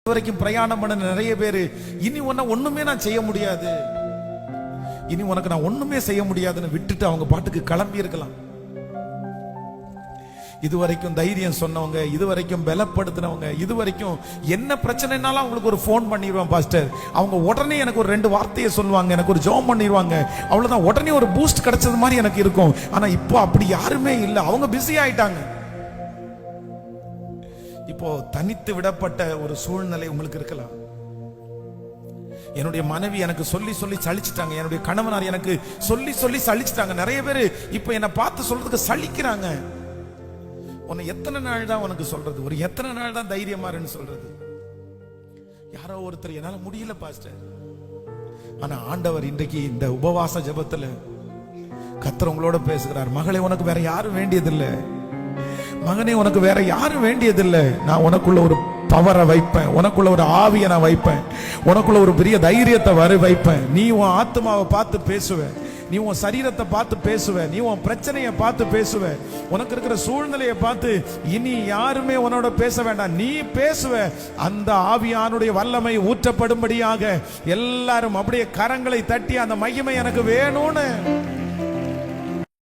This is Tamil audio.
வரைக்கும் பிரயாணம் பண்ண நிறைய பேரு இனி ஒண்ணுமே நான் செய்ய முடியாது, இனி உனக்கு நான் ஒண்ணுமே செய்ய முடியாதுன்னு விட்டுட்டு அவங்க பாட்டுக்கு கிளம்பி இருக்கலாம். இதுவரைக்கும் தைரியம் சொன்னவங்க, இதுவரைக்கும் பலப்படுத்தினவங்க, இதுவரைக்கும் என்ன பிரச்சனைனாலும் அவங்களுக்கு ஒரு போன் பண்ணிடுவான் பாஸ்டர், அவங்க உடனே எனக்கு ஒரு 2 வார்த்தையை சொல்லுவாங்க, எனக்கு ஒரு ஜெபம் பண்ணிடுவாங்க, அவ்வளவுதான், உடனே ஒரு பூஸ்ட் கிடைச்சது மாதிரி எனக்கு இருக்கும். ஆனா இப்போ அப்படி யாருமே இல்லை, அவங்க பிஸி ஆயிட்டாங்க. இப்போ தனித்து விடப்பட்ட ஒரு சூழ்நிலை உங்களுக்கு இருக்கலாம். என்னுடைய மனைவி எனக்கு சொல்லி சொல்லி சலிச்சிட்டாங்க, என்னுடைய கணவனார் எனக்கு சொல்லி சொல்லி சலிச்சிட்டாங்க. நிறைய பேர் இப்ப என்ன பார்த்து சொல்றதுக்கு சலிக்கிறாங்க. உன்னை எத்தனை நாள் தான் உனக்கு சொல்றது, ஒரு எத்தனை நாள் தான் தைரியமா இருன்னு சொல்றது. யாரோ ஒருத்தர் என்னால முடியல பாஸ்டர். ஆனா ஆண்டவர் இன்றைக்கு இந்த உபவாச ஜெபத்துல கர்த்தர் உங்களோட பேசுகிறார். மகளே, உனக்கு வேற யாரும் வேண்டியதில்லை, மகனே உனக்கு வேற யாரும் வேண்டியதில்லை. நான் உனக்குள்ள ஒரு பவரை வைப்பேன், உனக்குள்ள ஒரு ஆவியை நான் வைப்பேன், உனக்குள்ள ஒரு பெரிய தைரியத்தை வைப்பேன். நீ உன் ஆத்மாவை பார்த்து பேசுவ, நீ உன் சரீரத்தை பார்த்து பேசுவ, நீ உன் பிரச்சனையை பார்த்து பேசுவ, உனக்கு இருக்கிற சூழ்நிலையை பார்த்து இனி யாருமே உன்னோட பேச வேண்டாம், நீ பேசுவ. அந்த ஆவியானுடைய வல்லமை ஊற்றப்படும்படியாக எல்லாரும் அப்படியே கரங்களை தட்டி அந்த மகிமை எனக்கு வேணும்னு